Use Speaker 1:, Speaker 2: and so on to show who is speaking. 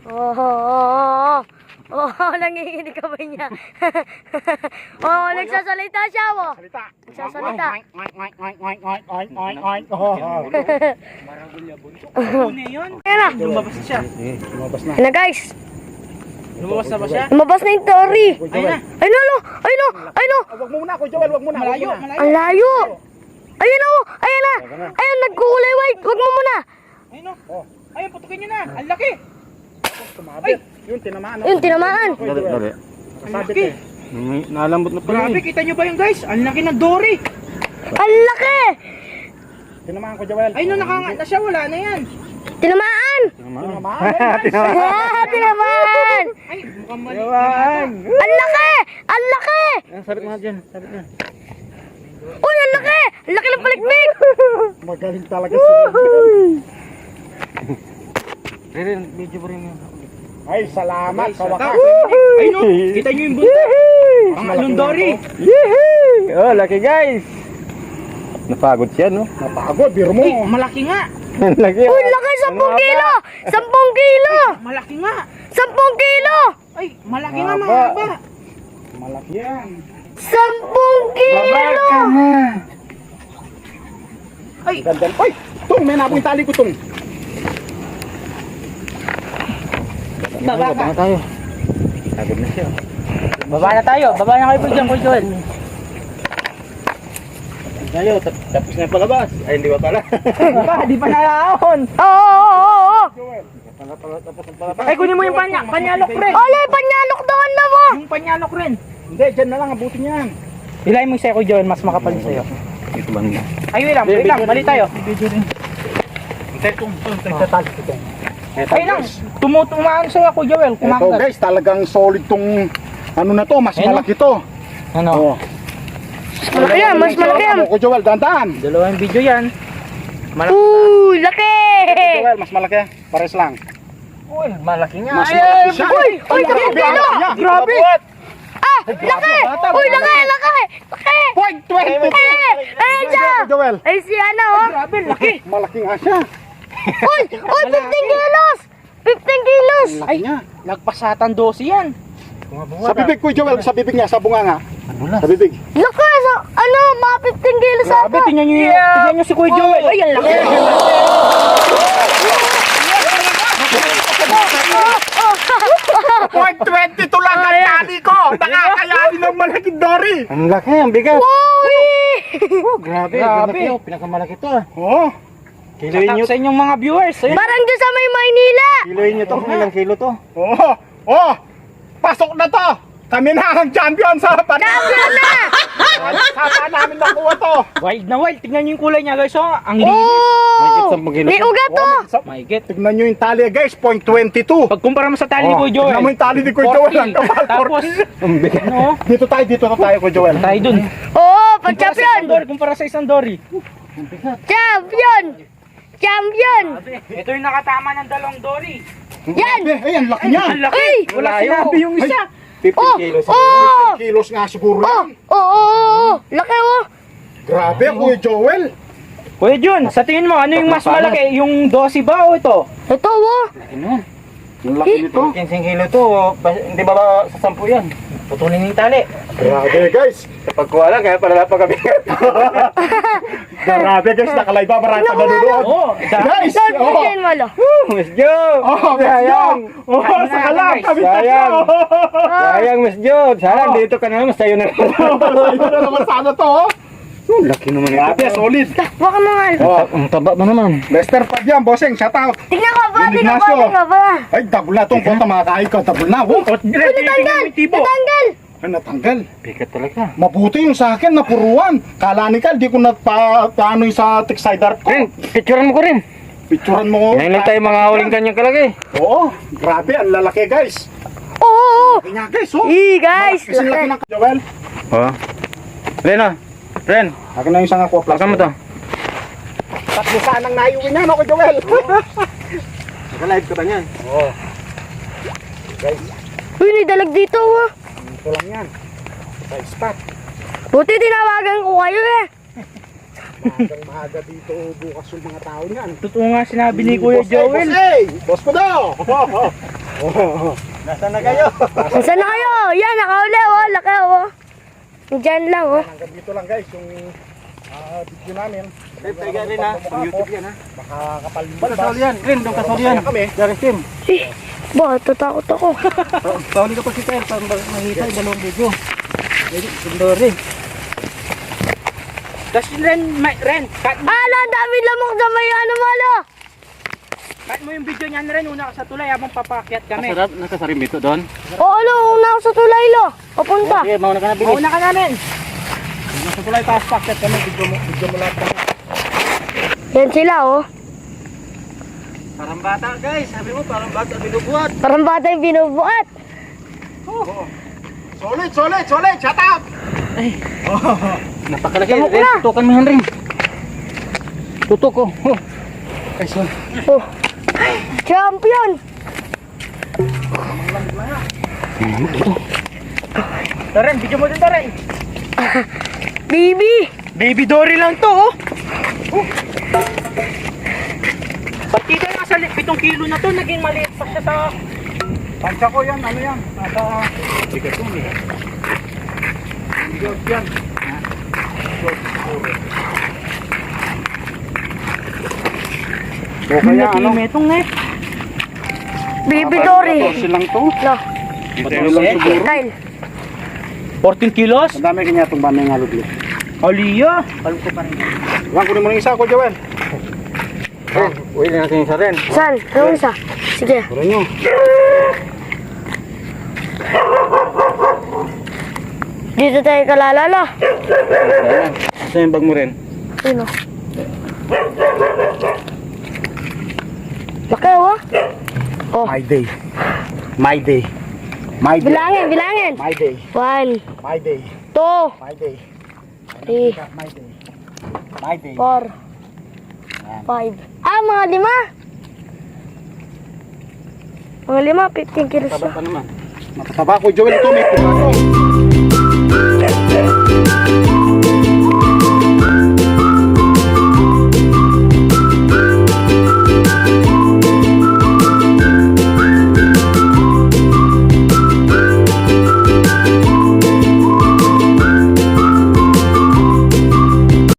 Speaker 1: Oh, nanginginig ka ba niya? Oh, nagsasalita siya, oh. Nagsasalita.
Speaker 2: Ano yun?
Speaker 1: Ayan na.
Speaker 2: Lumabas na siya.
Speaker 1: Ayan na, guys.
Speaker 2: Lumabas na ba siya?
Speaker 1: Lumabas na yung Tori.
Speaker 2: Ayun na.
Speaker 1: Ay, no, no. Ay, no. Ay, no.
Speaker 3: Wag mo muna, Kuya Joel, wag muna.
Speaker 2: Malayo,
Speaker 3: wag muna.
Speaker 2: malayo.
Speaker 1: Ang layo. Ayun na, oh. Ayan na. Ayun, nagkukulay white. Wag mo muna.
Speaker 2: Ayun o. Ayun, putukin nyo na. Ang laki.
Speaker 3: Sumabit. Yun, tinamaan.
Speaker 1: Yun, tinamaan.
Speaker 2: Ang laki.
Speaker 3: Nalambot na pala.
Speaker 2: Grabe, kita nyo ba yun guys? Ang laki ng Dory.
Speaker 1: Ang laki.
Speaker 3: Tinamaan, Kuya Joel.
Speaker 2: Ay, no, nakangat na siya. Wala na yan.
Speaker 1: Tinamaan.
Speaker 3: Tinamaan.
Speaker 1: Tinamaan.
Speaker 2: Ay, mukhang mali.
Speaker 1: Ang laki. Ang laki.
Speaker 3: Sabit mo dyan, sabit mo.
Speaker 1: Uy, ang laki. Ang laki ng palikpik.
Speaker 3: Magaling talaga si
Speaker 4: Rin, medyo pa rin yun.
Speaker 3: Ay, salamat sa wakas.
Speaker 2: Ay, no. Kita nyo yung bunta. Ang anong Dory.
Speaker 4: Oh, laki guys! Napagod siya, no?
Speaker 3: Napagod, biro mo.
Speaker 2: Ay, malaki nga.
Speaker 4: Laki.
Speaker 1: Uy, laki. 10 kilo. 10 kilo.
Speaker 2: Malaki nga.
Speaker 1: 10 kilo.
Speaker 2: Ay, malaki nga
Speaker 4: Haba.
Speaker 2: mahaba.
Speaker 3: Malaki yan.
Speaker 1: 10 kilo.
Speaker 2: Ay,
Speaker 3: Ganda. Ay, Tung, may napoy tali ko, Tung.
Speaker 2: baba ka.
Speaker 4: tayo. Pagod na siya.
Speaker 2: Baba na tayo. Baba na kayo po dyan, Kuya Joel.
Speaker 4: Tayo, tapos na palabas. Ay, hindi ba pala?
Speaker 2: Di pa nalaon.
Speaker 1: Oo.
Speaker 4: Tapos ng palabas.
Speaker 2: Ay, kunin mo yung panyalok rin.
Speaker 1: Ole, panyalok doon na mo.
Speaker 2: Yung panyalok rin.
Speaker 3: Hindi, dyan na lang, abutin niyan.
Speaker 2: Ilay mo sa'yo, Kuya Joel. Mas makapal sa'yo.
Speaker 4: Ito ba niya?
Speaker 2: Ay, wait lang. Mali tayo.
Speaker 3: Nagtatali ko, Tung.
Speaker 2: Ay lang. Tumutumaan sa'yo, Kuya Joel.
Speaker 3: Ito
Speaker 2: Kumakas.
Speaker 3: guys, talagang solid tong ano na to, mas
Speaker 2: Ayun,
Speaker 3: malaki to.
Speaker 2: Ano?
Speaker 3: Oh.
Speaker 1: Malaki yan, mas malaki yan.
Speaker 3: Kuya Joel, dandan.
Speaker 2: Dalawang video yan.
Speaker 1: Uy, laki.
Speaker 3: Kuya Joel, mas malaki. Pares lang.
Speaker 2: Uy, malaki nga.
Speaker 3: Mas malaki siya.
Speaker 1: Uy, 10 kilo.
Speaker 3: Grabe.
Speaker 1: Ah, laki. Uy, laki. Laki.
Speaker 3: Point 20.
Speaker 1: Ayun siya.
Speaker 3: Kuya Joel,
Speaker 1: Ay, si ano, oh.
Speaker 2: Grabe, laki.
Speaker 3: malaki nga siya.
Speaker 1: Uy, 15 kilos. 15 kilos.
Speaker 3: Laki niya.
Speaker 2: Nagpasatan 12 yan.
Speaker 3: Sa bibig, Kuya Joel, sa bibig niya, sa bunga nga. Sa bibig.
Speaker 1: Laki. Ano, mga 15 kilos
Speaker 2: Grabe,
Speaker 1: ata.
Speaker 2: tingnan nyo si Kuya Joel. Ay, ang laki.
Speaker 3: Point 22 lang ang tali ko. Nakakayanin ng malaking dory.
Speaker 4: Ang laki, ang bigat.
Speaker 1: Uy.
Speaker 4: Oh, grabe.
Speaker 2: Grabe.
Speaker 4: Grabe. Pinakamalaki to.
Speaker 3: Oh.
Speaker 4: Kiloin nyo.
Speaker 2: Sa inyong mga viewers. Ayun.
Speaker 1: Parang dyan sa may Maynila.
Speaker 4: Kiloin nyo to. Ilang kilo to?
Speaker 3: Oh. Oh. Pasok na to. Kami na ang champion sa panahon.
Speaker 1: Champion na.
Speaker 3: Saan namin nakuha to?
Speaker 2: Wild na wild. Tingnan nyo yung kulay niya guys. Oh, ang linis.
Speaker 4: Mahigit
Speaker 1: Oh.
Speaker 4: 10 kilo.
Speaker 1: May ugat to.
Speaker 2: My get.
Speaker 3: Tignan nyo yung tali guys, point 22.
Speaker 2: Pag kumpara mo sa tali ni
Speaker 3: Oh,
Speaker 2: Kuya Joel.
Speaker 3: tignan mo yung tali ni Kuya Joel, ang kapal,
Speaker 2: 40. Tapos,
Speaker 3: 40.
Speaker 4: Ang bigat.
Speaker 2: ano?
Speaker 3: Dito tayo Kuya Joel.
Speaker 2: Tayo dun.
Speaker 1: Oo,
Speaker 2: Kumpara sa
Speaker 1: pag-champion.
Speaker 2: isang Dory. Kumpara sa isang Dory.
Speaker 1: Champion. Champion.
Speaker 2: Ito yung nakatama ng dalawang Dory.
Speaker 1: Yan.
Speaker 3: Ay, ang laki niya.
Speaker 2: Ang laki.
Speaker 1: Ay!
Speaker 2: Wala
Speaker 4: Malayo.
Speaker 2: sinabi yung isa.
Speaker 4: 15
Speaker 1: Oh,
Speaker 4: kilos.
Speaker 1: oh.
Speaker 3: Kilos nga siguro
Speaker 1: Oh,
Speaker 3: yan.
Speaker 1: oh. Laki, oh.
Speaker 3: Grabe, Kuya Joel.
Speaker 2: Kuya Jun, sa tingin mo, ano yung mas malaki? Yung 12 ba o ito?
Speaker 1: Ito, oh.
Speaker 3: Ang laki nito.
Speaker 4: 15 kilo to. Hindi ba sa 10 yan?
Speaker 2: Putulin yung tali.
Speaker 3: Grabe guys.
Speaker 4: Kapag kuwala, kaya pala napakabigat.
Speaker 3: Grabe guys, nakalive ba? Marami pa nanonood.
Speaker 2: Oo.
Speaker 3: Guys,
Speaker 1: Saan
Speaker 3: oh.
Speaker 1: pagkain mo, lo?
Speaker 4: Miss Jo!
Speaker 3: Oh, sayang. Oh, saka lang, kami
Speaker 4: Sayang.
Speaker 3: tatlo.
Speaker 4: Sayang, Miss Jo! Sayang,
Speaker 3: Oh.
Speaker 4: dito ka na naman. Sa'yo na.
Speaker 3: Ito na naman sana to, oh.
Speaker 4: Laki naman ito.
Speaker 3: Grabe, solid.
Speaker 1: Baka mga,
Speaker 3: Oh,
Speaker 4: Ang taba ba naman?
Speaker 3: Lester Padian, bossing, shout out.
Speaker 1: tingnan ka ba,
Speaker 3: Yung
Speaker 1: tingnan
Speaker 3: Ignacio.
Speaker 1: ka ba?
Speaker 3: Ay, double na itong konta, makakain ko. Double na, oh.
Speaker 1: Natanggal, natanggal.
Speaker 3: Ay, natanggal.
Speaker 4: Bigat talaga.
Speaker 3: Mabuti yung sa akin, napuruan. Kala ni Cal, di ko paano yung sa Tixider ko.
Speaker 4: Rin, picturean mo ko rin.
Speaker 3: Picturean mo.
Speaker 4: Ngayon lang tayo mga huling kanyang kalagay.
Speaker 3: Oo, grabe, ang lalaki guys.
Speaker 1: Oo.
Speaker 3: Kanya guys, oh.
Speaker 1: Guys,
Speaker 3: Kasing laki ng Joel.
Speaker 4: Oo. Ren, Ren,
Speaker 3: Akin na yung isang aqua plus.
Speaker 4: lakan mo to.
Speaker 3: Tatlo sanang naiuwi niya, no, kay Joel.
Speaker 4: Naka-live ka ba niyan?
Speaker 3: Oo. Guys,
Speaker 1: Uy, may dalag dito, oh.
Speaker 3: ito lang yan. Sa spot.
Speaker 1: Buti tinawagan ko kayo, eh.
Speaker 3: Maaga dito bukas yung mga tao niyan.
Speaker 2: Totoo nga sinabi ni Kuya
Speaker 3: Boss,
Speaker 2: Joel.
Speaker 3: Boss ko daw! Nasaan na kayo?
Speaker 1: Saan na kayo? Yan, nakauli oh. Laki oh. Diyan lang oh.
Speaker 3: Hanggang dito lang guys, yung video namin.
Speaker 4: Teka rin ha, sa YouTube yan ha.
Speaker 3: Baka kapal yung
Speaker 4: Kasali yan, Rin, doon kasali yan.
Speaker 3: kami.
Speaker 4: Dari Sim.
Speaker 1: Ba, tatakot ako.
Speaker 4: Pauli ka pa si Ter, para makita yung dalawang video. Sundori.
Speaker 2: Tapos Ren, cut
Speaker 1: Ang dami lamok na may ano malo.
Speaker 2: mo yung video niyan Ren, una ka sa tulay habang papakyat kami.
Speaker 4: Masarap, nakasarim dito doon.
Speaker 1: O ano, una ako sa tulay lo. Papunta.
Speaker 4: Sige, mauna ka na bilis.
Speaker 2: Mauna ka namin.
Speaker 3: Nasa tulay taas packet kami, video mo lahat kami.
Speaker 1: Yan sila oh.
Speaker 4: Parang bata guys, sabi mo parang bata binubuhat.
Speaker 1: Parang bata yung binubuhat.
Speaker 3: Solid! Shut up!
Speaker 4: Napakalaki,
Speaker 1: Lamok
Speaker 4: Rin,
Speaker 1: na.
Speaker 4: tutukan mo yan Rin. Tutok ko. Oh. Ay, so.
Speaker 1: Oh. Champion.
Speaker 2: Ren, video mo din to Ren.
Speaker 1: Baby.
Speaker 2: Baby Dory lang to oh. Pati ka nga sa 7 kilo na to, naging maliit pa siya sa...
Speaker 3: Pansya ko yan, ano yan? Nasa... Bigat ko, bigat. Bigat yan. O kaya ano?
Speaker 2: Metong eh.
Speaker 1: Baby Dory.
Speaker 3: 14 lang to.
Speaker 1: Lo.
Speaker 3: 14 lang siguro.
Speaker 1: Kyle.
Speaker 2: 14 kilos?
Speaker 3: Ang dami kanya itong banay nga lugli.
Speaker 2: Aliya.
Speaker 3: Iwan kunin mo ng isa ko, Joel.
Speaker 4: Uwi na natin isa Ren.
Speaker 1: Saan? Anong isa? Sige.
Speaker 3: Puro nyo.
Speaker 1: Dito tayo kalalala.
Speaker 4: Ayan. Ito yung bag mo Ren.
Speaker 1: Sino? Laki oh. Oh.
Speaker 3: My day. My day. My day.
Speaker 1: Bilangin.
Speaker 3: My day.
Speaker 1: 1,
Speaker 3: My day.
Speaker 1: 2,
Speaker 3: My day.
Speaker 1: 3,
Speaker 3: My day. My day.
Speaker 1: 4, 5. Mga 5. Mga 5, 15 kilos
Speaker 4: Taba
Speaker 1: na.
Speaker 4: pa naman.
Speaker 3: Matataba ko, Joel. Ito may pumaso.